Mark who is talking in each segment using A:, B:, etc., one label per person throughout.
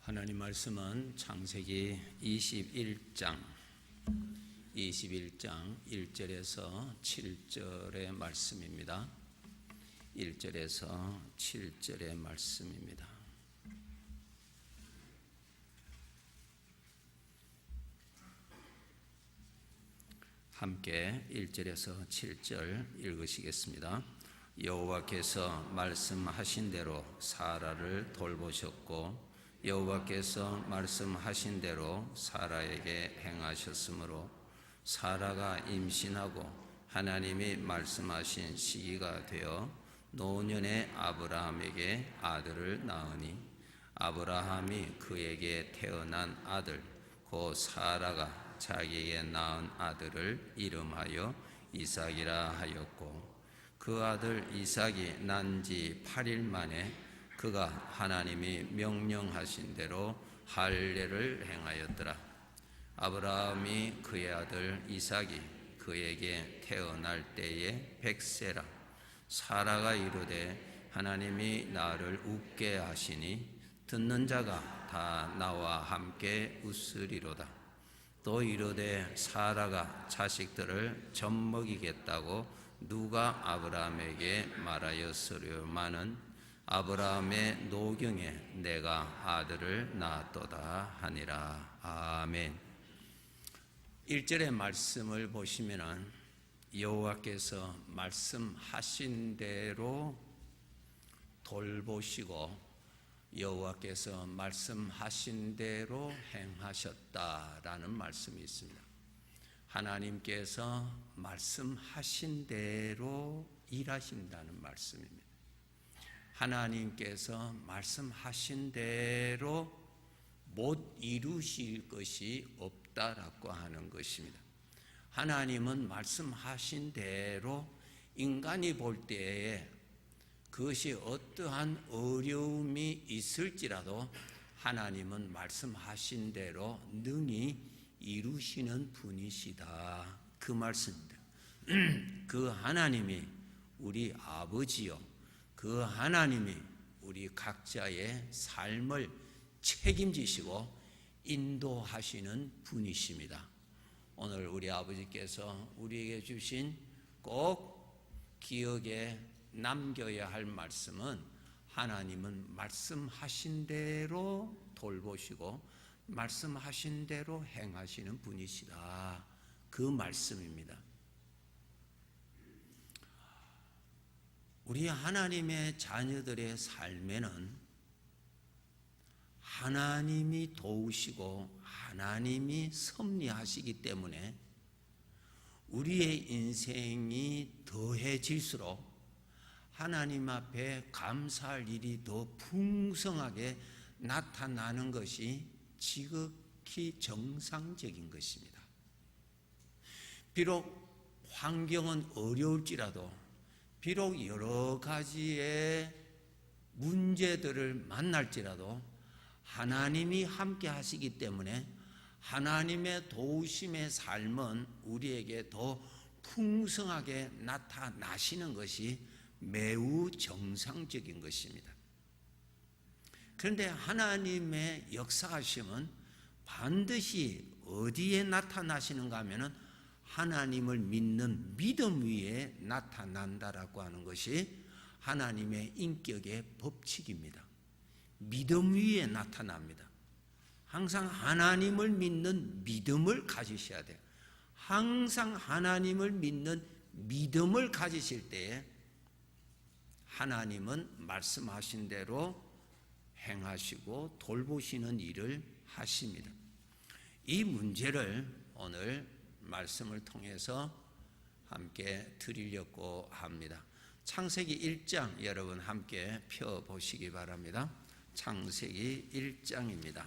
A: 하나님 말씀은 창세기 21장 1절에서 7절의 말씀입니다. 1절에서 7절의 말씀입니다. 함께 1절에서 7절 읽으시겠습니다. 여호와께서 말씀하신 대로 사라를 돌보셨고 여호와께서 말씀하신 대로 사라에게 행하셨으므로 사라가 임신하고 하나님이 말씀하신 시기가 되어 노년의 아브라함에게 아들을 낳으니 아브라함이 그에게 태어난 아들 곧 사라가 자기에게 낳은 아들을 이름하여 이삭이라 하였고 그 아들 이삭이 난 지 8일 만에 그가 하나님이 명령하신 대로 할례를 행하였더라. 아브라함이 그의 아들 이삭이 그에게 태어날 때에 100세라. 사라가 이르되 하나님이 나를 웃게 하시니 듣는 자가 다 나와 함께 웃으리로다. 또 이르되 사라가 자식들을 젖먹이겠다고 누가 아브라함에게 말하였으려마는 아브라함의 노경에 내가 아들을 낳았도다 하니라. 아멘. 1절의 말씀을 보시면은 여호와께서 말씀하신 대로 돌보시고 여호와께서 말씀하신 대로 행하셨다라는 말씀이 있습니다. 하나님께서 말씀하신 대로 일하신다는 말씀입니다. 하나님께서 말씀하신 대로 못 이루실 것이 없다라고 하는 것입니다. 하나님은 말씀하신 대로 인간이 볼 때에 그것이 어떠한 어려움이 있을지라도 하나님은 말씀하신 대로 능히 이루시는 분이시다. 그 말씀입니다. 그 하나님이 우리 아버지요. 그 하나님이 우리 각자의 삶을 책임지시고 인도하시는 분이십니다. 오늘 우리 아버지께서 우리에게 주신 꼭 기억에 남겨야 할 말씀은 하나님은 말씀하신 대로 돌보시고 말씀하신 대로 행하시는 분이시다. 그 말씀입니다. 우리 하나님의 자녀들의 삶에는 하나님이 도우시고 하나님이 섭리하시기 때문에 우리의 인생이 더해질수록 하나님 앞에 감사할 일이 더 풍성하게 나타나는 것이 지극히 정상적인 것입니다. 비록 환경은 어려울지라도 비록 여러 가지의 문제들을 만날지라도 하나님이 함께 하시기 때문에 하나님의 도우심의 삶은 우리에게 더 풍성하게 나타나시는 것이 매우 정상적인 것입니다. 그런데 하나님의 역사하심은 반드시 어디에 나타나시는가 하면은 하나님을 믿는 믿음 위에 나타난다라고 하는 것이 하나님의 인격의 법칙입니다. 믿음 위에 나타납니다. 항상 하나님을 믿는 믿음을 가지셔야 돼요. 항상 하나님을 믿는 믿음을 가지실 때에 하나님은 말씀하신 대로 행하시고 돌보시는 일을 하십니다. 이 문제를 오늘 말씀을 통해서 함께 드리려고 합니다. 창세기 1장 여러분 함께 펴보시기 바랍니다. 창세기 1장입니다.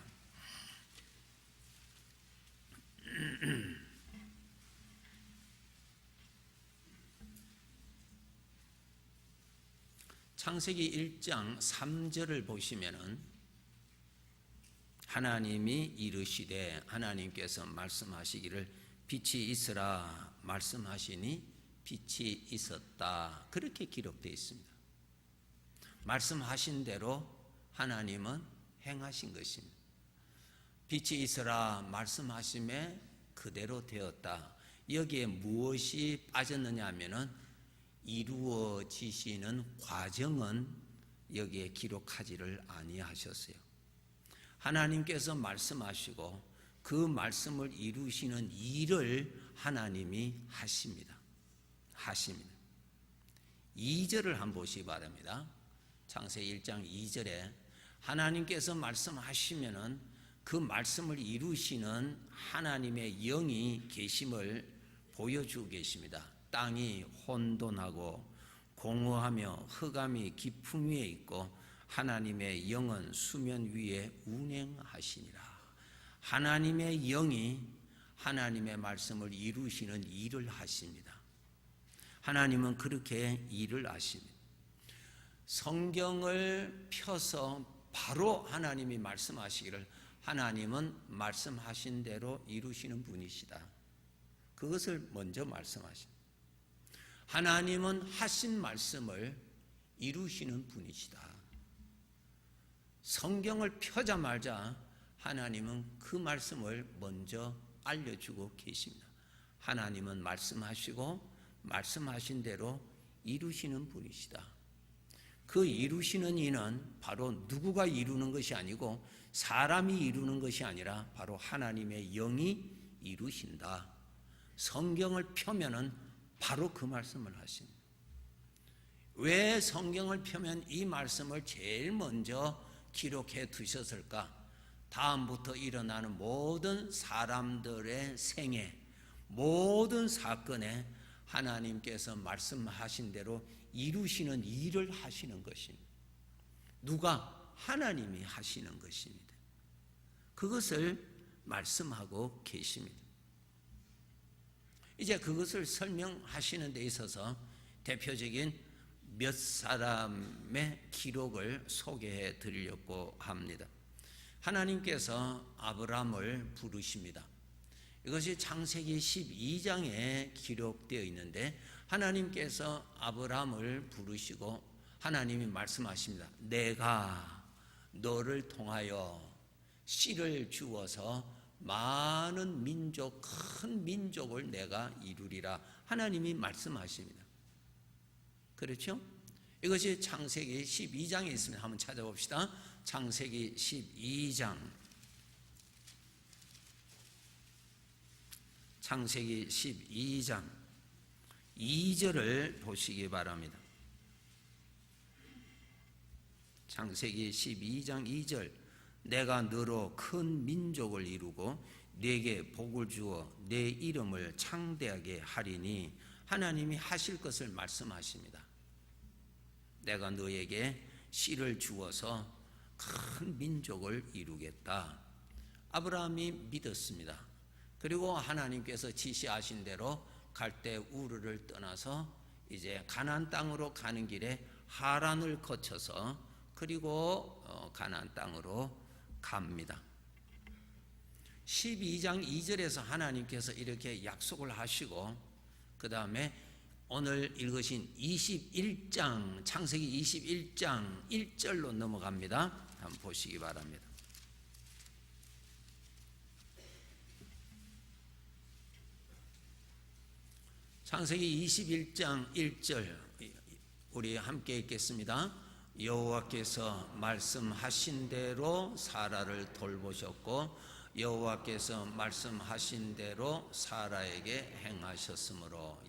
A: 창세기 1장 3절을 보시면은 하나님이 이르시되 하나님께서 말씀하시기를 빛이 있으라 말씀하시니 빛이 있었다. 그렇게 기록되어 있습니다. 말씀하신 대로 하나님은 행하신 것입니다. 빛이 있으라 말씀하심에 그대로 되었다. 여기에 무엇이 빠졌느냐 하면은 이루어지시는 과정은 여기에 기록하지를 아니하셨어요. 하나님께서 말씀하시고 그 말씀을 이루시는 일을 하나님이 하십니다. 2절을 한번 보시기 바랍니다. 창세기 1장 2절에 하나님께서 말씀하시면은 그 말씀을 이루시는 하나님의 영이 계심을 보여주고 계십니다. 땅이 혼돈하고 공허하며 흑암이 깊음 위에 있고 하나님의 영은 수면 위에 운행하시니라. 하나님의 영이 하나님의 말씀을 이루시는 일을 하십니다. 하나님은 그렇게 일을 하십니다. 성경을 펴서 바로 하나님이 말씀하시기를 하나님은 말씀하신 대로 이루시는 분이시다. 그것을 먼저 말씀하십니다. 하나님은 하신 말씀을 이루시는 분이시다. 성경을 펴자마자 하나님은 그 말씀을 먼저 알려주고 계십니다. 하나님은 말씀하시고 말씀하신 대로 이루시는 분이시다. 그 이루시는 이는 바로 누구가 이루는 것이 아니고 사람이 이루는 것이 아니라 바로 하나님의 영이 이루신다. 성경을 펴면은 바로 그 말씀을 하십니다. 왜 성경을 펴면 이 말씀을 제일 먼저 기록해 두셨을까? 다음부터 일어나는 모든 사람들의 생애, 모든 사건에 하나님께서 말씀하신 대로 이루시는 일을 하시는 것입니다. 누가? 하나님이 하시는 것입니다. 그것을 말씀하고 계십니다. 이제 그것을 설명하시는 데 있어서 대표적인 몇 사람의 기록을 소개해 드리려고 합니다. 하나님께서 아브라함을 부르십니다. 이것이 창세기 12장에 기록되어 있는데 하나님께서 아브라함을 부르시고 하나님이 말씀하십니다. 내가 너를 통하여 씨를 주어서 많은 민족, 큰 민족을 내가 이루리라. 하나님이 말씀하십니다. 그렇죠? 이것이 창세기 12장에 있습니다. 한번 찾아봅시다. 창세기 12장. 창세기 12장 2절을 보시기 바랍니다. 창세기 12장 2절. 내가 너로 큰 민족을 이루고 네게 복을 주어 내 이름을 창대하게 하리니 하나님이 하실 것을 말씀하십니다. 내가 너에게 씨를 주어서 큰 민족을 이루겠다. 아브라함이 믿었습니다. 그리고 하나님께서 지시하신 대로 갈대 우르를 떠나서 이제 가나안 땅으로 가는 길에 하란을 거쳐서 그리고 가나안 땅으로 갑니다. 12장 2절에서 하나님께서 이렇게 약속을 하시고 그 다음에 오늘 읽으신 21장 창세기 21장 1절로 넘어갑니다. 한번 보시기 바랍니다. 창세기 21장 1절 우리 함께 읽겠습니다. 여호와께서 말씀하신 대로 사라를 돌보셨고 여호와께서 말씀하신 대로 사라에게 행하셨으므로.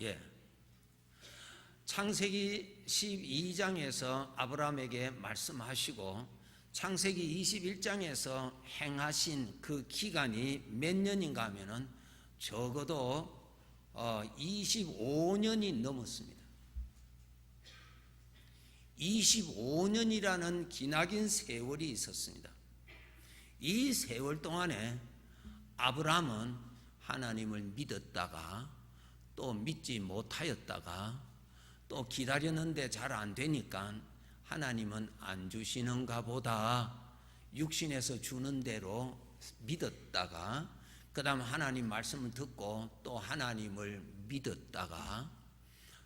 A: 창세기 12장에서 아브라함에게 말씀하시고 창세기 21장에서 행하신 그 기간이 몇 년인가 하면은 적어도 25년이 넘었습니다. 25년이라는 기나긴 세월이 있었습니다. 이 세월 동안에 아브라함은 하나님을 믿었다가 또 믿지 못하였다가 또 기다렸는데 잘 안 되니까 하나님은 안 주시는가 보다 육신에서 주는 대로 믿었다가 그 다음 하나님 말씀을 듣고 또 하나님을 믿었다가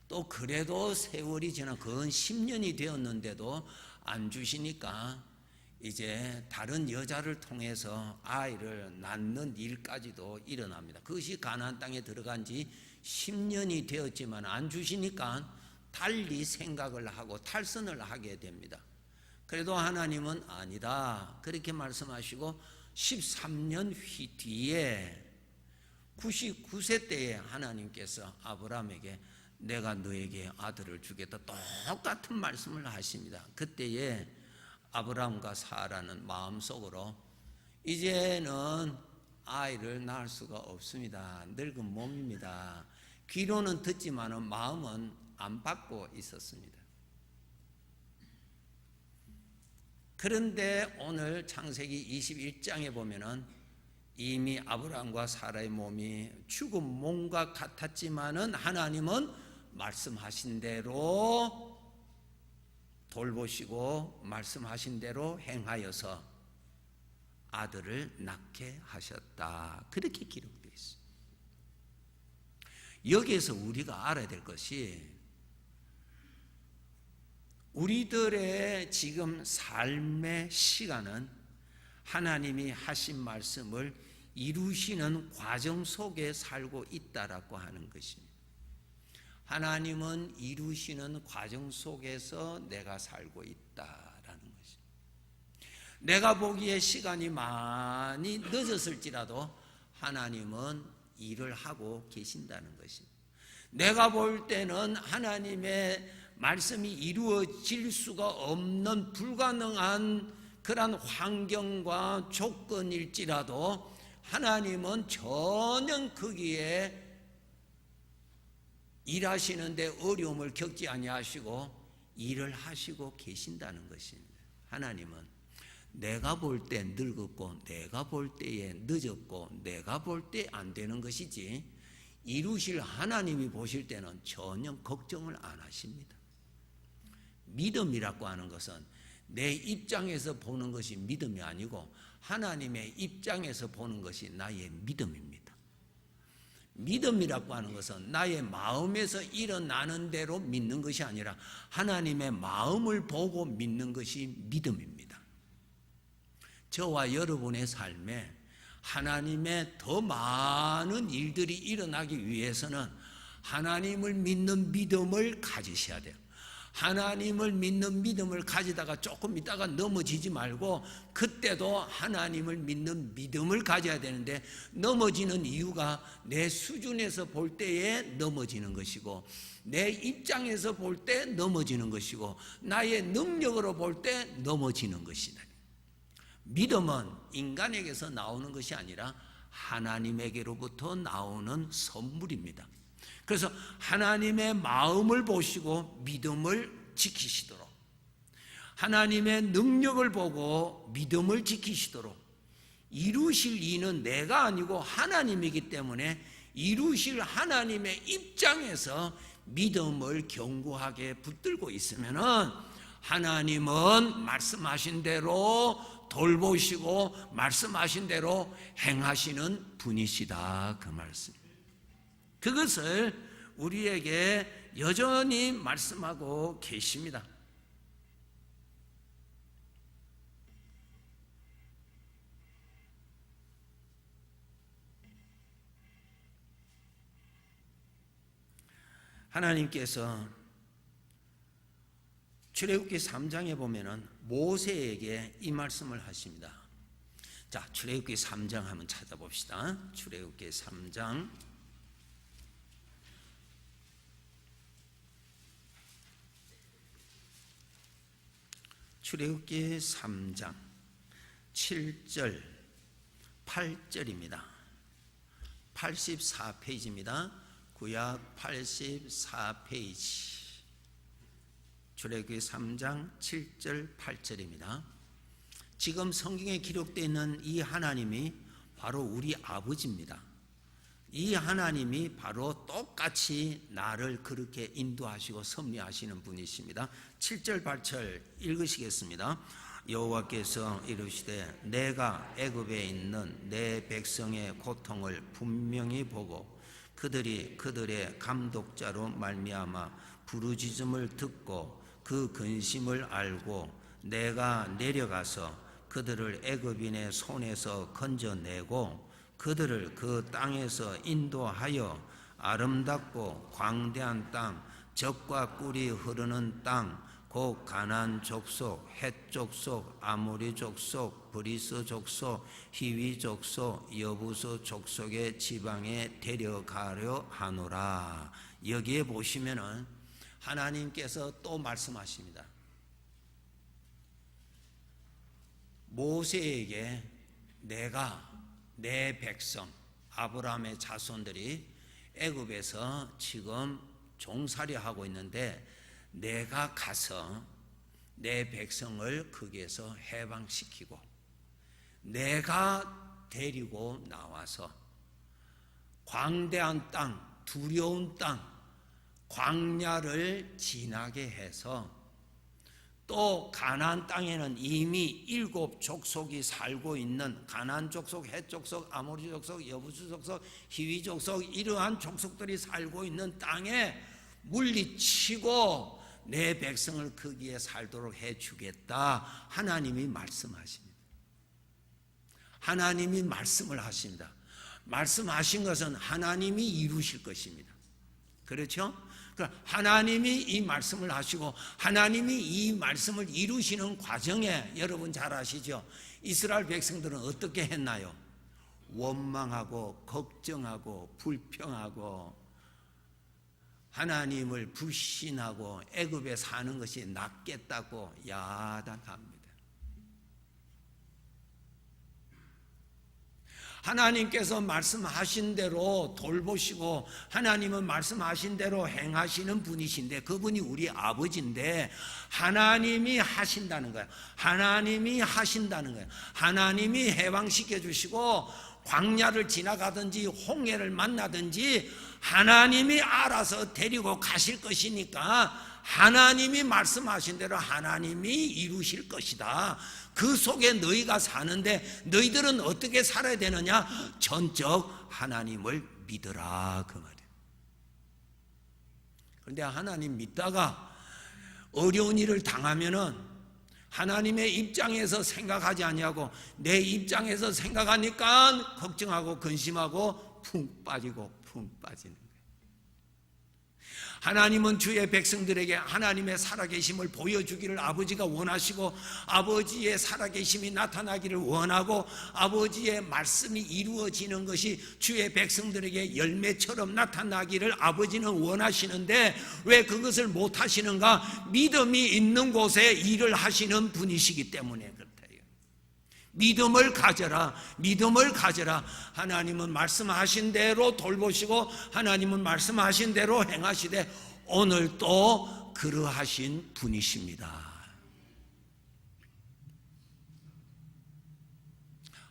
A: 또 그래도 세월이 지나 근 10년이 되었는데도 안 주시니까 이제 다른 여자를 통해서 아이를 낳는 일까지도 일어납니다. 그것이 가나안 땅에 들어간 지 10년이 되었지만 안 주시니까 달리 생각을 하고 탈선을 하게 됩니다. 그래도 하나님은 아니다 그렇게 말씀하시고 13년 뒤에 99세 때에 하나님께서 아브라함에게 내가 너에게 아들을 주겠다 똑같은 말씀을 하십니다. 그때에 아브라함과 사라는 마음속으로 이제는 아이를 낳을 수가 없습니다. 늙은 몸입니다. 귀로는 듣지만 마음은 안 받고 있었습니다. 그런데 오늘 창세기 21장에 보면은 이미 아브라함과 사라의 몸이 죽은 몸과 같았지만은 하나님은 말씀하신 대로 돌보시고 말씀하신 대로 행하여서 아들을 낳게 하셨다. 그렇게 기록되어 있습니다. 여기에서 우리가 알아야 될 것이 우리들의 지금 삶의 시간은 하나님이 하신 말씀을 이루시는 과정 속에 살고 있다라고 하는 것입니다. 하나님은 이루시는 과정 속에서 내가 살고 있다라는 것입니다. 내가 보기에 시간이 많이 늦었을지라도 하나님은 일을 하고 계신다는 것입니다. 내가 볼 때는 하나님의 말씀이 이루어질 수가 없는 불가능한 그러한 환경과 조건일지라도 하나님은 전혀 거기에 일하시는데 어려움을 겪지 아니하시고 일을 하시고 계신다는 것입니다. 하나님은 내가 볼 때 늙었고 내가 볼 때에 늦었고 내가 볼 때 안 되는 것이지 이루실 하나님이 보실 때는 전혀 걱정을 안 하십니다. 믿음이라고 하는 것은 내 입장에서 보는 것이 믿음이 아니고 하나님의 입장에서 보는 것이 나의 믿음입니다. 믿음이라고 하는 것은 나의 마음에서 일어나는 대로 믿는 것이 아니라 하나님의 마음을 보고 믿는 것이 믿음입니다. 저와 여러분의 삶에 하나님의 더 많은 일들이 일어나기 위해서는 하나님을 믿는 믿음을 가지셔야 돼요. 하나님을 믿는 믿음을 가지다가 조금 있다가 넘어지지 말고 그때도 하나님을 믿는 믿음을 가져야 되는데 넘어지는 이유가 내 수준에서 볼 때에 넘어지는 것이고 내 입장에서 볼 때 넘어지는 것이고 나의 능력으로 볼 때 넘어지는 것이다. 믿음은 인간에게서 나오는 것이 아니라 하나님에게로부터 나오는 선물입니다. 그래서 하나님의 마음을 보시고 믿음을 지키시도록 하나님의 능력을 보고 믿음을 지키시도록 이루실 이는 내가 아니고 하나님이기 때문에 이루실 하나님의 입장에서 믿음을 견고하게 붙들고 있으면은 하나님은 말씀하신 대로 돌보시고 말씀하신 대로 행하시는 분이시다 그 말씀. 그것을 우리에게 여전히 말씀하고 계십니다. 하나님께서 출애굽기 3장에 보면은 모세에게 이 말씀을 하십니다. 자, 출애굽기 3장 한번 찾아봅시다. 출애굽기 3장 출애굽기 3장 7절 8절입니다. 84페이지입니다. 구약 84페이지 출애굽기 3장 7절 8절입니다. 지금 성경에 기록되어 있는 이 하나님이 바로 우리 아버지입니다. 이 하나님이 바로 똑같이 나를 그렇게 인도하시고 섭리하시는 분이십니다. 7절 8절 읽으시겠습니다. 여호와께서 이르시되 내가 애굽에 있는 내 백성의 고통을 분명히 보고 그들이 그들의 감독자로 말미암아 부르짖음을 듣고 그 근심을 알고 내가 내려가서 그들을 애굽인의 손에서 건져내고 그들을 그 땅에서 인도하여 아름답고 광대한 땅, 젖과 꿀이 흐르는 땅, 곧 가나안 족속, 헷 족속, 아모리 족속, 브리스 족속, 히위 족속, 여부스 족속의 지방에 데려가려 하노라. 여기에 보시면은 하나님께서 또 말씀하십니다. 모세에게 내가 내 백성 아브라함의 자손들이 애굽에서 지금 종살이 하고 있는데 내가 가서 내 백성을 거기에서 해방시키고 내가 데리고 나와서 광대한 땅, 두려운 땅, 광야를 지나게 해서 또 가나안 땅에는 이미 7 족속이 살고 있는 가나안 족속, 헷 족속, 아모리 족속, 여부스 족속, 히위 족속 이러한 족속들이 살고 있는 땅에 물리치고 내 백성을 거기에 살도록 해주겠다. 하나님이 말씀하십니다. 하나님이 말씀을 하십니다. 말씀하신 것은 하나님이 이루실 것입니다. 그렇죠? 하나님이 이 말씀을 하시고 하나님이 이 말씀을 이루시는 과정에 여러분 잘 아시죠? 이스라엘 백성들은 어떻게 했나요? 원망하고 걱정하고 불평하고 하나님을 불신하고 애굽에 사는 것이 낫겠다고 야단합니다. 하나님께서 말씀하신 대로 돌보시고 하나님은 말씀하신 대로 행하시는 분이신데 그분이 우리 아버지인데 하나님이 하신다는 거예요. 하나님이 하신다는 거예요. 하나님이 해방시켜 주시고 광야를 지나가든지 홍해를 만나든지 하나님이 알아서 데리고 가실 것이니까 하나님이 말씀하신 대로 하나님이 이루실 것이다. 그 속에 너희가 사는데 너희들은 어떻게 살아야 되느냐? 전적 하나님을 믿으라 그 말이에요. 그런데 하나님 믿다가 어려운 일을 당하면은 하나님의 입장에서 생각하지 아니하고 내 입장에서 생각하니까 걱정하고 근심하고 푹 빠지는 거예요. 하나님은 주의 백성들에게 하나님의 살아계심을 보여주기를 아버지가 원하시고 아버지의 살아계심이 나타나기를 원하고 아버지의 말씀이 이루어지는 것이 주의 백성들에게 열매처럼 나타나기를 아버지는 원하시는데 왜 그것을 못하시는가? 믿음이 있는 곳에 일을 하시는 분이시기 때문에 그렇다. 믿음을 가져라. 믿음을 가져라. 하나님은 말씀하신 대로 돌보시고 하나님은 말씀하신 대로 행하시되 오늘 또 그러하신 분이십니다.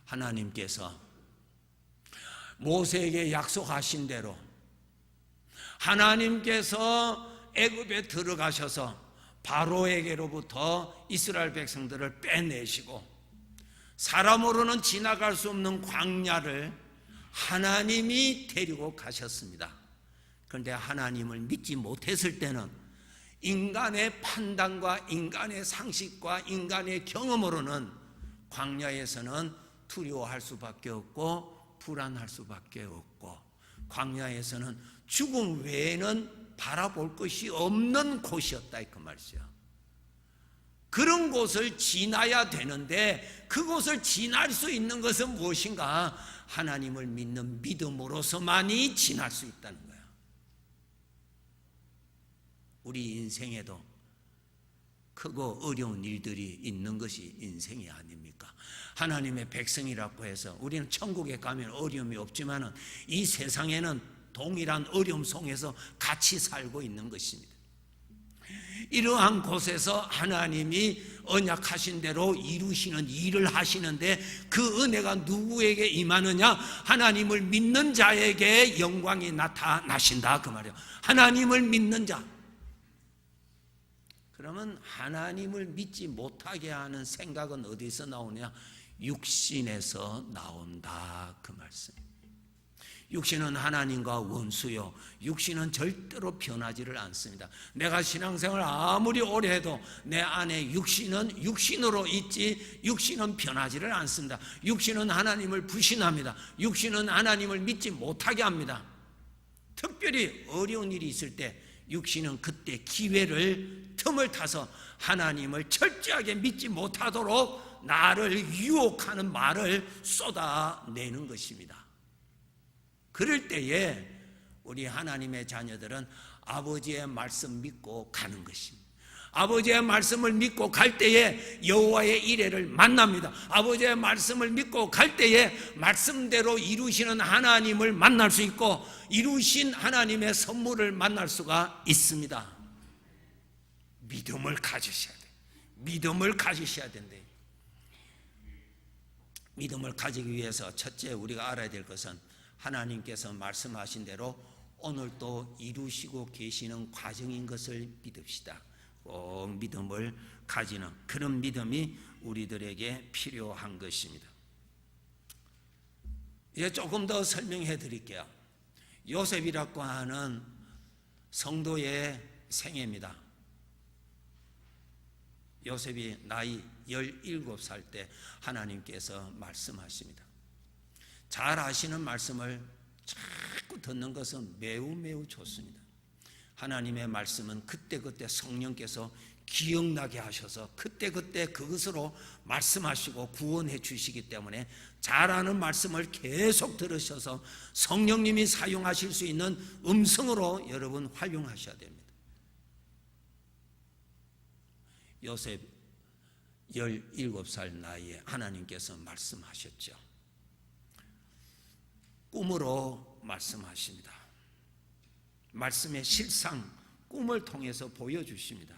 A: 하나님께서 모세에게 약속하신 대로 하나님께서 애굽에 들어가셔서 바로에게로부터 이스라엘 백성들을 빼내시고 사람으로는 지나갈 수 없는 광야를 하나님이 데리고 가셨습니다. 그런데 하나님을 믿지 못했을 때는 인간의 판단과 인간의 상식과 인간의 경험으로는 광야에서는 두려워할 수밖에 없고 불안할 수밖에 없고 광야에서는 죽음 외에는 바라볼 것이 없는 곳이었다 그 말이죠. 그런 곳을 지나야 되는데 그곳을 지날 수 있는 것은 무엇인가? 하나님을 믿는 믿음으로서만이 지날 수 있다는 거예요. 우리 인생에도 크고 어려운 일들이 있는 것이 인생이 아닙니까? 하나님의 백성이라고 해서 우리는 천국에 가면 어려움이 없지만 이 세상에는 동일한 어려움 속에서 같이 살고 있는 것입니다. 이러한 곳에서 하나님이 언약하신 대로 이루시는 일을 하시는데 그 은혜가 누구에게 임하느냐? 하나님을 믿는 자에게 영광이 나타나신다 그 말이에요. 하나님을 믿는 자. 그러면 하나님을 믿지 못하게 하는 생각은 어디서 나오냐? 육신에서 나온다 그 말씀. 육신은 하나님과 원수요, 육신은 절대로 변하지를 않습니다. 내가 신앙생활 아무리 오래 해도 내 안에 육신은 육신으로 있지 육신은 변하지를 않습니다. 육신은 하나님을 불신합니다. 육신은 하나님을 믿지 못하게 합니다. 특별히 어려운 일이 있을 때 육신은 그때 틈을 타서 하나님을 철저하게 믿지 못하도록 나를 유혹하는 말을 쏟아내는 것입니다. 그럴 때에 우리 하나님의 자녀들은 아버지의 말씀 믿고 가는 것입니다. 아버지의 말씀을 믿고 갈 때에 여호와의 이레를 만납니다. 아버지의 말씀을 믿고 갈 때에 말씀대로 이루시는 하나님을 만날 수 있고 이루신 하나님의 선물을 만날 수가 있습니다. 믿음을 가지셔야 돼요. 믿음을 가지셔야 된대요. 믿음을 가지기 위해서 첫째 우리가 알아야 될 것은 하나님께서 말씀하신 대로 오늘도 이루시고 계시는 과정인 것을 믿읍시다. 꼭 믿음을 가지는 그런 믿음이 우리들에게 필요한 것입니다. 이제 조금 더 설명해 드릴게요. 요셉이라고 하는 성도의 생애입니다. 요셉이 나이 17살 때 하나님께서 말씀하십니다. 잘 아시는 말씀을 자꾸 듣는 것은 매우 좋습니다. 하나님의 말씀은 그때그때 성령께서 기억나게 하셔서 그때그때 그것으로 말씀하시고 구원해 주시기 때문에 잘 아는 말씀을 계속 들으셔서 성령님이 사용하실 수 있는 음성으로 여러분 활용하셔야 됩니다. 요셉 17살 나이에 하나님께서 말씀하셨죠. 꿈으로 말씀하십니다. 말씀의 실상, 꿈을 통해서 보여주십니다.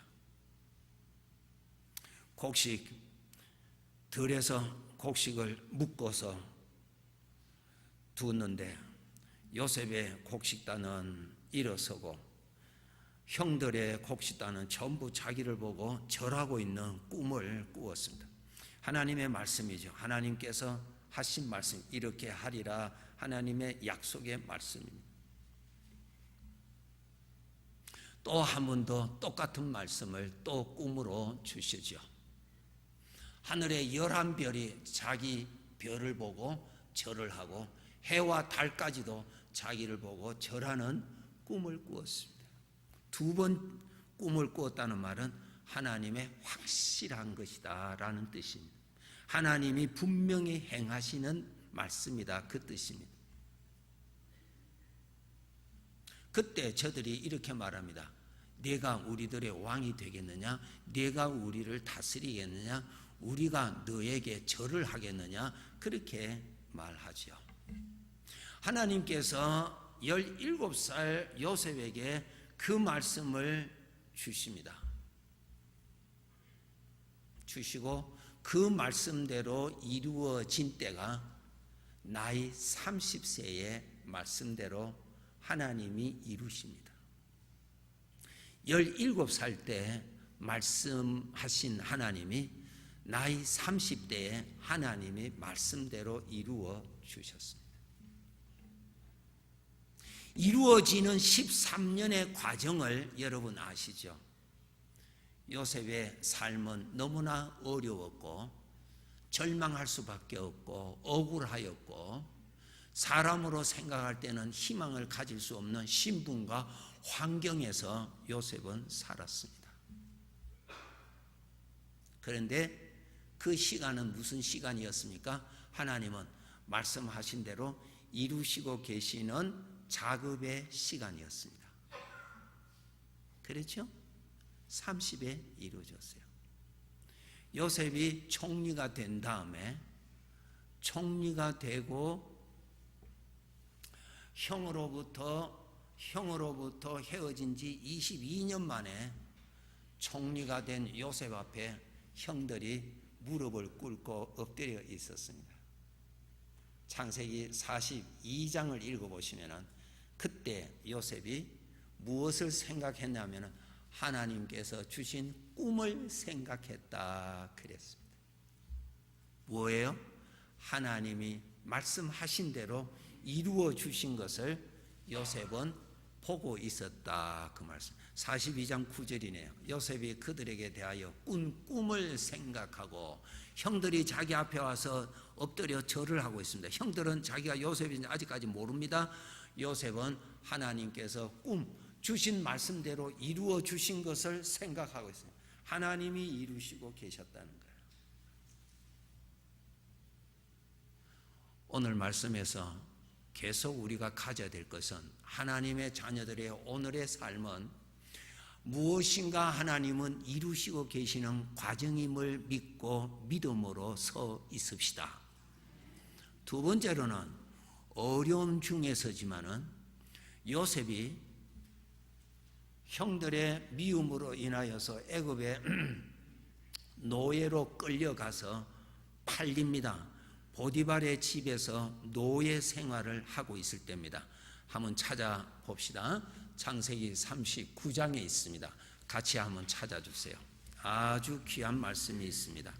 A: 들에서 곡식을 묶어서 두었는데 요셉의 곡식단은 일어서고 형들의 곡식단은 전부 자기를 보고 절하고 있는 꿈을 꾸었습니다. 하나님의 말씀이죠. 하나님께서 하신 말씀, 이렇게 하리라 하나님의 약속의 말씀입니다. 또 한 번 더 똑같은 말씀을 또 꿈으로 주시죠. 하늘의 11별이 자기 별을 보고 절을 하고 해와 달까지도 자기를 보고 절하는 꿈을 꾸었습니다. 2번 꿈을 꾸었다는 말은 하나님의 확실한 것이다 라는 뜻입니다. 하나님이 분명히 행하시는 말씀이다, 그 뜻입니다. 그때 저들이 이렇게 말합니다. 네가 우리들의 왕이 되겠느냐? 네가 우리를 다스리겠느냐? 우리가 너에게 절을 하겠느냐? 그렇게 말하죠. 하나님께서 17살 요셉에게 그 말씀을 주십니다. 주시고 그 말씀대로 이루어진 때가 나이 30세의 말씀대로 하나님이 이루십니다. 17살 때 말씀하신 하나님이 나이 30대에 하나님의 말씀대로 이루어 주셨습니다. 이루어지는 13년의 과정을 여러분 아시죠? 요셉의 삶은 너무나 어려웠고 절망할 수밖에 없고 억울하였고 사람으로 생각할 때는 희망을 가질 수 없는 신분과 환경에서 요셉은 살았습니다. 그런데 그 시간은 무슨 시간이었습니까? 하나님은 말씀하신 대로 이루시고 계시는 작업의 시간이었습니다. 그렇죠? 30에 이루어졌어요. 요셉이 총리가 된 다음에 총리가 되고 형으로부터 헤어진 지 22년 만에 총리가 된 요셉 앞에 형들이 무릎을 꿇고 엎드려 있었습니다. 창세기 42장을 읽어보시면 그때 요셉이 무엇을 생각했냐면 하나님께서 주신 꿈을 생각했다 그랬습니다. 뭐예요? 하나님이 말씀하신 대로 이루어 주신 것을 요셉은 보고 있었다, 그 말씀. 42장 9절이네요. 요셉이 그들에게 대하여 꾼 꿈을 생각하고, 형들이 자기 앞에 와서 엎드려 절을 하고 있습니다. 형들은 자기가 요셉인지 아직까지 모릅니다. 요셉은 하나님께서 꿈 주신 말씀대로 이루어 주신 것을 생각하고 있습니다. 하나님이 이루시고 계셨다는 거예요. 오늘 말씀에서 계속 우리가 가져야 될 것은, 하나님의 자녀들의 오늘의 삶은 무엇인가 하나님은 이루시고 계시는 과정임을 믿고 믿음으로 서 있읍시다. 두 번째로는 어려움 중에서지만은 요셉이 형들의 미움으로 인하여서 애굽의 노예로 끌려가서 팔립니다. 보디발의 집에서 노예 생활을 하고 있을 때입니다. 한번 찾아봅시다. 창세기 39장에 있습니다. 같이 한번 찾아주세요. 아주 귀한 말씀이 있습니다.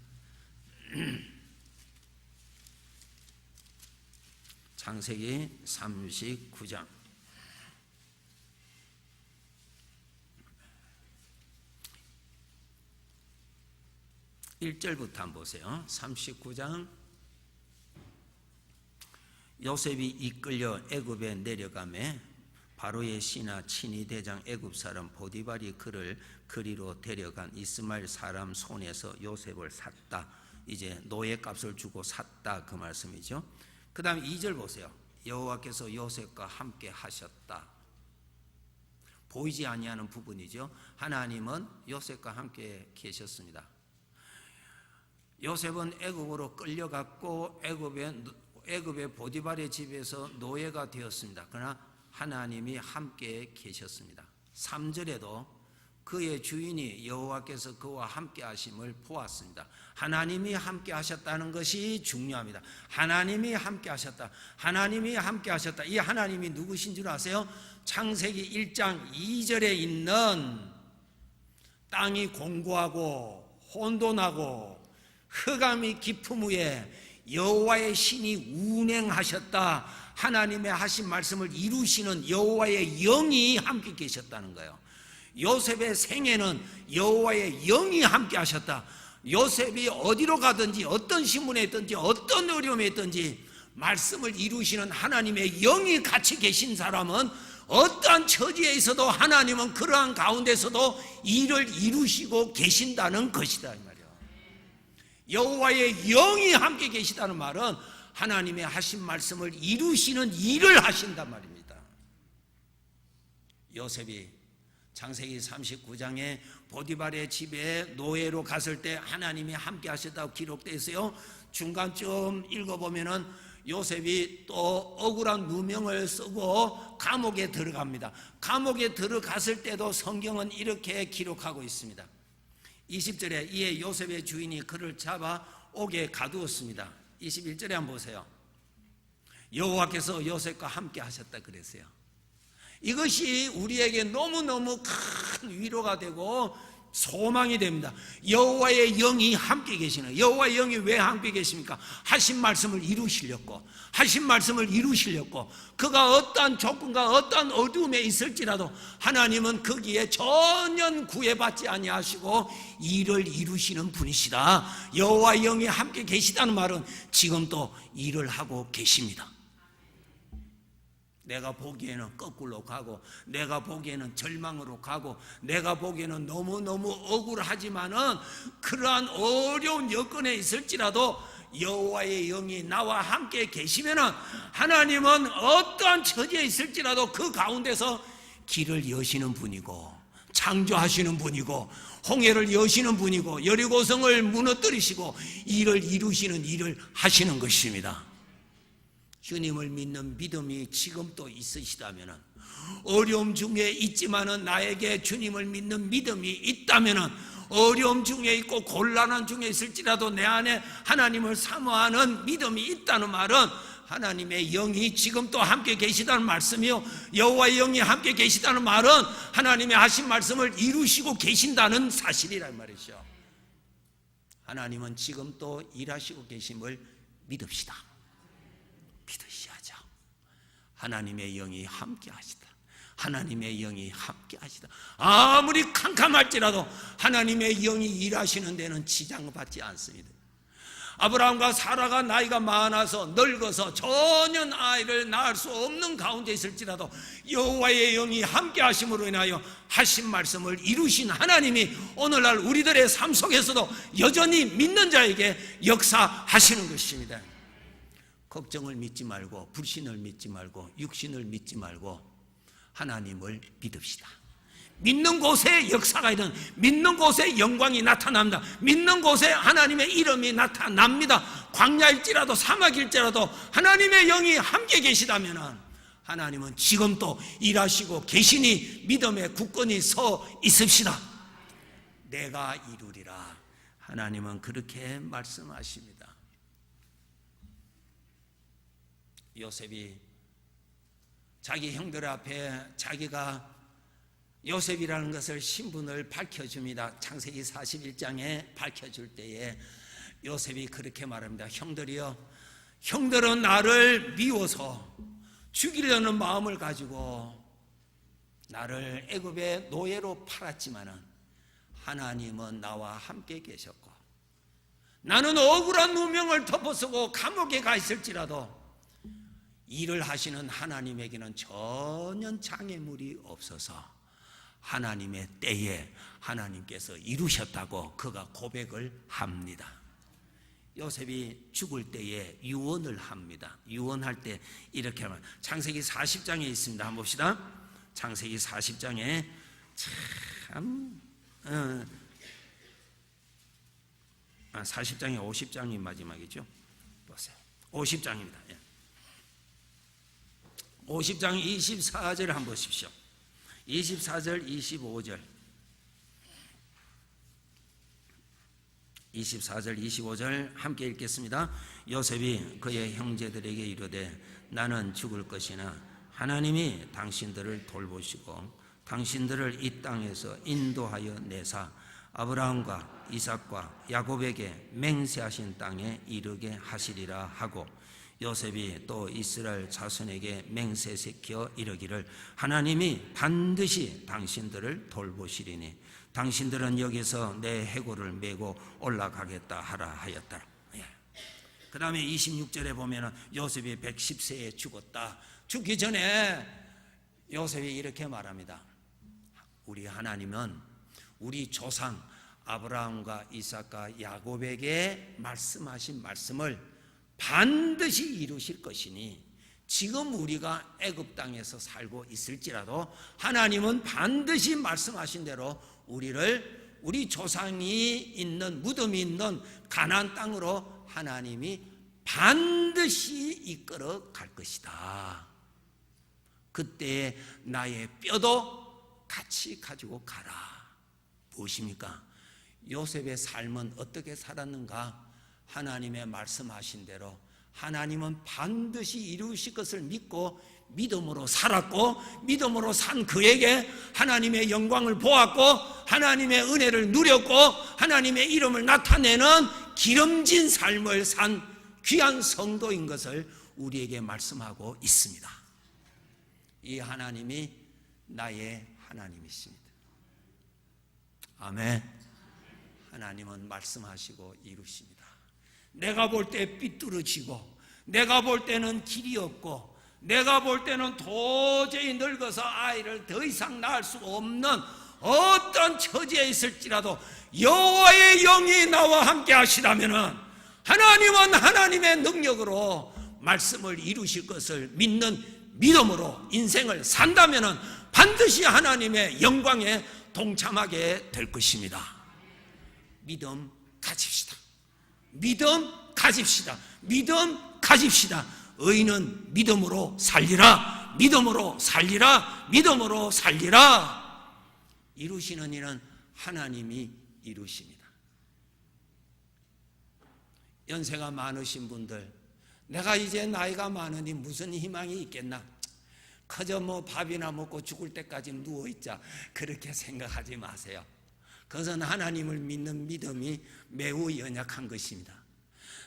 A: 창세기 39장 1절부터 한번 보세요. 39장. 요셉이 이끌려 애굽에 내려가매 바로의 신하 친위 대장 애굽 사람 보디발이 그를 그리로 데려간 이스마엘 사람 손에서 요셉을 샀다. 이제 노예값을 주고 샀다, 그 말씀이죠. 그 다음에 2절 보세요. 여호와께서 요셉과 함께 하셨다. 보이지 아니하는 부분이죠. 하나님은 요셉과 함께 계셨습니다. 요셉은 애굽으로 끌려갔고 애굽의 보디발의 집에서 노예가 되었습니다. 그러나 하나님이 함께 계셨습니다. 3절에도 그의 주인이 여호와께서 그와 함께 하심을 보았습니다. 하나님이 함께 하셨다는 것이 중요합니다. 하나님이 함께 하셨다. 하나님이 함께 하셨다. 이 하나님이 누구신 줄 아세요? 창세기 1장 2절에 있는 땅이 공고하고 혼돈하고 흑암이 깊음 위에 여호와의 신이 운행하셨다. 하나님의 하신 말씀을 이루시는 여호와의 영이 함께 계셨다는 거예요. 요셉의 생애는 여호와의 영이 함께 하셨다. 요셉이 어디로 가든지 어떤 신분에 있든지 어떤 어려움에 있든지 말씀을 이루시는 하나님의 영이 같이 계신 사람은 어떠한 처지에 있어도 하나님은 그러한 가운데서도 일을 이루시고 계신다는 것이다, 이 말이에요. 여호와의 영이 함께 계시다는 말은 하나님의 하신 말씀을 이루시는 일을 하신단 말입니다. 요셉이 창세기 39장에 보디발의 집에 노예로 갔을 때 하나님이 함께 하셨다고 기록되어 있어요. 중간쯤 읽어보면은 요셉이 또 억울한 누명을 쓰고 감옥에 들어갑니다. 감옥에 들어갔을 때도 성경은 이렇게 기록하고 있습니다. 20절에 이에 요셉의 주인이 그를 잡아 옥에 가두었습니다. 21절에 한번 보세요. 여호와께서 요셉과 함께 하셨다 그랬어요. 이것이 우리에게 너무너무 큰 위로가 되고 소망이 됩니다. 여호와의 영이 함께 계시는, 여호와의 영이 왜 함께 계십니까? 하신 말씀을 이루시려고, 하신 말씀을 이루시려고, 그가 어떠한 조건과 어떠한 어두움에 있을지라도 하나님은 거기에 전혀 구애받지 아니하시고 일을 이루시는 분이시다. 여호와의 영이 함께 계시다는 말은 지금도 일을 하고 계십니다. 내가 보기에는 거꾸로 가고, 내가 보기에는 절망으로 가고, 내가 보기에는 너무너무 억울하지만은 그러한 어려운 여건에 있을지라도 여호와의 영이 나와 함께 계시면은 하나님은 어떠한 처지에 있을지라도 그 가운데서 길을 여시는 분이고, 창조하시는 분이고, 홍해를 여시는 분이고, 여리고성을 무너뜨리시고 일을 이루시는 일을 하시는 것입니다. 주님을 믿는 믿음이 지금도 있으시다면, 어려움 중에 있지만은 나에게 주님을 믿는 믿음이 있다면, 어려움 중에 있고 곤란한 중에 있을지라도 내 안에 하나님을 사모하는 믿음이 있다는 말은 하나님의 영이 지금도 함께 계시다는 말씀이요, 여호와의 영이 함께 계시다는 말은 하나님의 하신 말씀을 이루시고 계신다는 사실이란 말이죠. 하나님은 지금도 일하시고 계심을 믿읍시다. 믿으셔야죠. 하나님의 영이 함께 하시다. 하나님의 영이 함께 하시다. 아무리 캄캄할지라도 하나님의 영이 일하시는 데는 지장받지 않습니다. 아브라함과 사라가 나이가 많아서 늙어서 전혀 아이를 낳을 수 없는 가운데 있을지라도 여호와의 영이 함께 하심으로 인하여 하신 말씀을 이루신 하나님이 오늘날 우리들의 삶 속에서도 여전히 믿는 자에게 역사하시는 것입니다. 걱정을 믿지 말고, 불신을 믿지 말고, 육신을 믿지 말고 하나님을 믿읍시다. 믿는 곳에 역사가 있는, 믿는 곳에 영광이 나타납니다. 믿는 곳에 하나님의 이름이 나타납니다. 광야일지라도 사막일지라도 하나님의 영이 함께 계시다면 하나님은 지금도 일하시고 계시니 믿음의 굳건히 서 있읍시다. 내가 이루리라. 하나님은 그렇게 말씀하십니다. 요셉이 자기 형들 앞에 자기가 요셉이라는 것을 신분을 밝혀줍니다. 창세기 41장에 밝혀줄 때에 요셉이 그렇게 말합니다. 형들이여, 형들은 나를 미워서 죽이려는 마음을 가지고 나를 애굽의 노예로 팔았지만은 하나님은 나와 함께 계셨고 나는 억울한 누명을 덮어쓰고 감옥에 가 있을지라도 일을 하시는 하나님에게는 전혀 장애물이 없어서 하나님의 때에 하나님께서 이루셨다고 그가 고백을 합니다. 요셉이 죽을 때에 유언을 합니다. 유언할 때 이렇게 하면 창세기 40장에 있습니다. 한번 봅시다. 창세기 40장에 참 40장에 50장이 마지막이죠. 보세요. 50장입니다. 50장 24절을 한번 보십시오. 24절 25절 24절 25절 함께 읽겠습니다. 요셉이 그의 형제들에게 이르되 나는 죽을 것이나 하나님이 당신들을 돌보시고 당신들을 이 땅에서 인도하여 내사 아브라함과 이삭과 야곱에게 맹세하신 땅에 이르게 하시리라 하고 요셉이 또 이스라엘 자손에게 맹세시켜 이르기를 하나님이 반드시 당신들을 돌보시리니 당신들은 여기서 내 해골을 메고 올라가겠다 하라 하였더라. 그 다음에 26절에 보면 요셉이 110세에 죽었다. 죽기 전에 요셉이 이렇게 말합니다. 우리 하나님은 우리 조상 아브라함과 이삭과 야곱에게 말씀하신 말씀을 반드시 이루실 것이니 지금 우리가 애굽 땅에서 살고 있을지라도 하나님은 반드시 말씀하신 대로 우리를 우리 조상이 있는 무덤이 있는 가나안 땅으로 하나님이 반드시 이끌어 갈 것이다. 그때 나의 뼈도 같이 가지고 가라. 무엇입니까? 요셉의 삶은 어떻게 살았는가? 하나님의 말씀하신 대로 하나님은 반드시 이루실 것을 믿고 믿음으로 살았고 믿음으로 산 그에게 하나님의 영광을 보았고 하나님의 은혜를 누렸고 하나님의 이름을 나타내는 기름진 삶을 산 귀한 성도인 것을 우리에게 말씀하고 있습니다. 이 하나님이 나의 하나님이십니다. 아멘. 하나님은 말씀하시고 이루십니다. 내가 볼 때 삐뚤어지고 내가 볼 때는 길이 없고 내가 볼 때는 도저히 늙어서 아이를 더 이상 낳을 수 없는 어떤 처지에 있을지라도 여호와의 영이 나와 함께 하시다면은 하나님은 하나님의 능력으로 말씀을 이루실 것을 믿는 믿음으로 인생을 산다면은 반드시 하나님의 영광에 동참하게 될 것입니다. 믿음 가집시다. 믿음 가집시다. 믿음 가집시다. 의인은 믿음으로 살리라. 믿음으로 살리라. 믿음으로 살리라. 이루시는 이는 하나님이 이루십니다. 연세가 많으신 분들, 내가 이제 나이가 많으니 무슨 희망이 있겠나? 그저 뭐 밥이나 먹고 죽을 때까지 누워있자, 그렇게 생각하지 마세요. 그것은 하나님을 믿는 믿음이 매우 연약한 것입니다.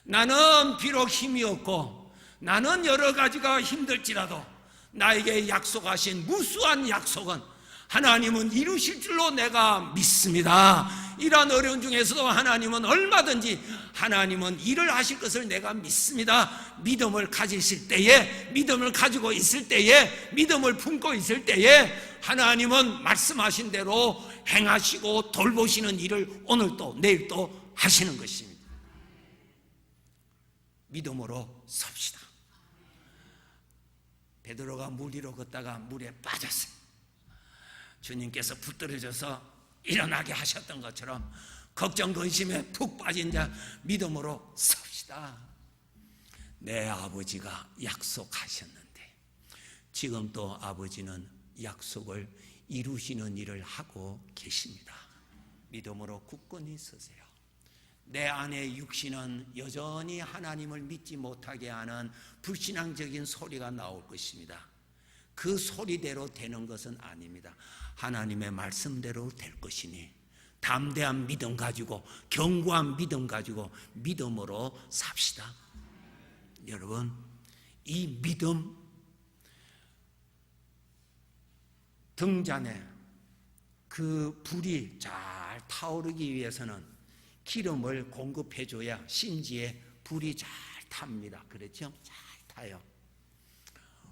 A: 나는 비록 힘이 없고 나는 여러 가지가 힘들지라도 나에게 약속하신 무수한 약속은 하나님은 이루실 줄로 내가 믿습니다. 이러한 어려운 중에서도 하나님은 얼마든지 하나님은 일을 하실 것을 내가 믿습니다. 믿음을 가지실 때에, 믿음을 가지고 있을 때에, 믿음을 품고 있을 때에 하나님은 말씀하신 대로 행하시고 돌보시는 일을 오늘도 내일도 하시는 것입니다. 믿음으로 섭시다. 베드로가 물 위로 걷다가 물에 빠졌어요. 주님께서 붙들어져서 일어나게 하셨던 것처럼 걱정 근심에 푹 빠진 자 믿음으로 섭시다. 내 아버지가 약속하셨는데 지금 또 아버지는 약속을 이루시는 일을 하고 계십니다. 믿음으로 굳건히 서세요. 내 안의 육신은 여전히 하나님을 믿지 못하게 하는 불신앙적인 소리가 나올 것입니다. 그 소리대로 되는 것은 아닙니다. 하나님의 말씀대로 될 것이니 담대한 믿음 가지고, 견고한 믿음 가지고 믿음으로 삽시다. 여러분, 이 믿음 등잔에 그 불이 잘 타오르기 위해서는 기름을 공급해줘야 심지에 불이 잘 탑니다. 그렇죠? 잘 타요.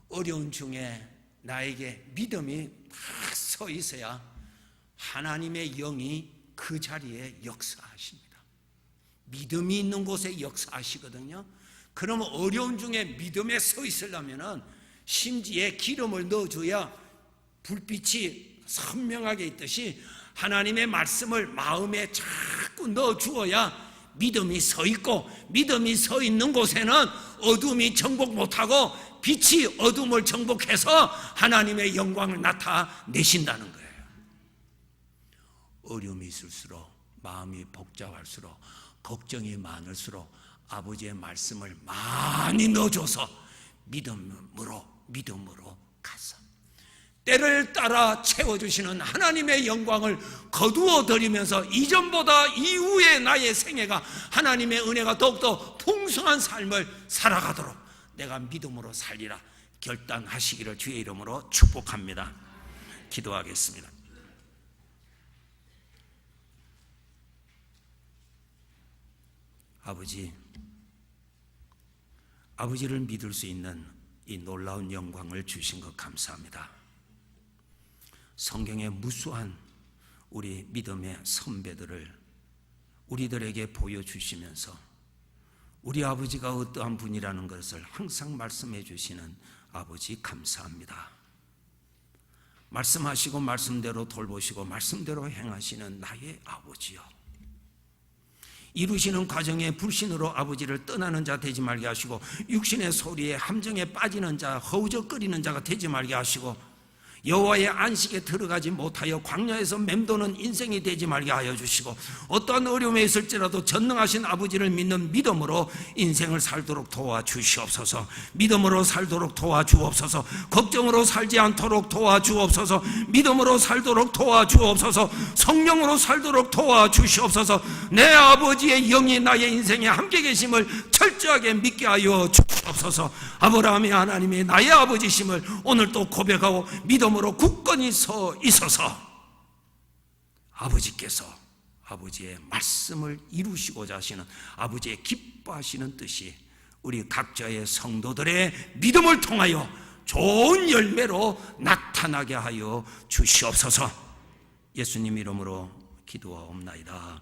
A: 어려운 중에 나에게 믿음이 딱 서 있어야 하나님의 영이 그 자리에 역사하십니다. 믿음이 있는 곳에 역사하시거든요. 그러면 어려운 중에 믿음에 서 있으려면 심지에 기름을 넣어줘야 불빛이 선명하게 있듯이 하나님의 말씀을 마음에 자꾸 넣어주어야 믿음이 서 있고, 믿음이 서 있는 곳에는 어둠이 정복 못하고 빛이 어둠을 정복해서 하나님의 영광을 나타내신다는 거예요. 어려움이 있을수록, 마음이 복잡할수록, 걱정이 많을수록 아버지의 말씀을 많이 넣어줘서 믿음으로 가서 때를 따라 채워주시는 하나님의 영광을 거두어드리면서 이전보다 이후의 나의 생애가 하나님의 은혜가 더욱더 풍성한 삶을 살아가도록 내가 믿음으로 살리라 결단하시기를 주의 이름으로 축복합니다. 기도하겠습니다. 아버지를 믿을 수 있는 이 놀라운 영광을 주신 것 감사합니다. 성경의 무수한 우리 믿음의 선배들을 우리들에게 보여주시면서 우리 아버지가 어떠한 분이라는 것을 항상 말씀해 주시는 아버지 감사합니다. 말씀하시고 말씀대로 돌보시고 말씀대로 행하시는 나의 아버지요, 이루시는 과정에 불신으로 아버지를 떠나는 자 되지 말게 하시고 육신의 소리에 함정에 빠지는 자, 허우적거리는 자가 되지 말게 하시고 여호와의 안식에 들어가지 못하여 광야에서 맴도는 인생이 되지 말게 하여 주시고 어떠한 어려움에 있을지라도 전능하신 아버지를 믿는 믿음으로 인생을 살도록 도와주시옵소서. 믿음으로 살도록 도와주옵소서. 걱정으로 살지 않도록 도와주옵소서. 믿음으로 살도록 도와주옵소서. 성령으로 살도록 도와주시옵소서. 내 아버지의 영이 나의 인생에 함께 계심을 철저하게 믿게 하여 주옵소서. 아브라함의 하나님이 나의 아버지심을 오늘 또 고백하고 믿음으로 굳건히 서 있어서 아버지께서 아버지의 말씀을 이루시고자 하시는 아버지의 기뻐하시는 뜻이 우리 각자의 성도들의 믿음을 통하여 좋은 열매로 나타나게 하여 주시옵소서. 예수님 이름으로 기도하옵나이다.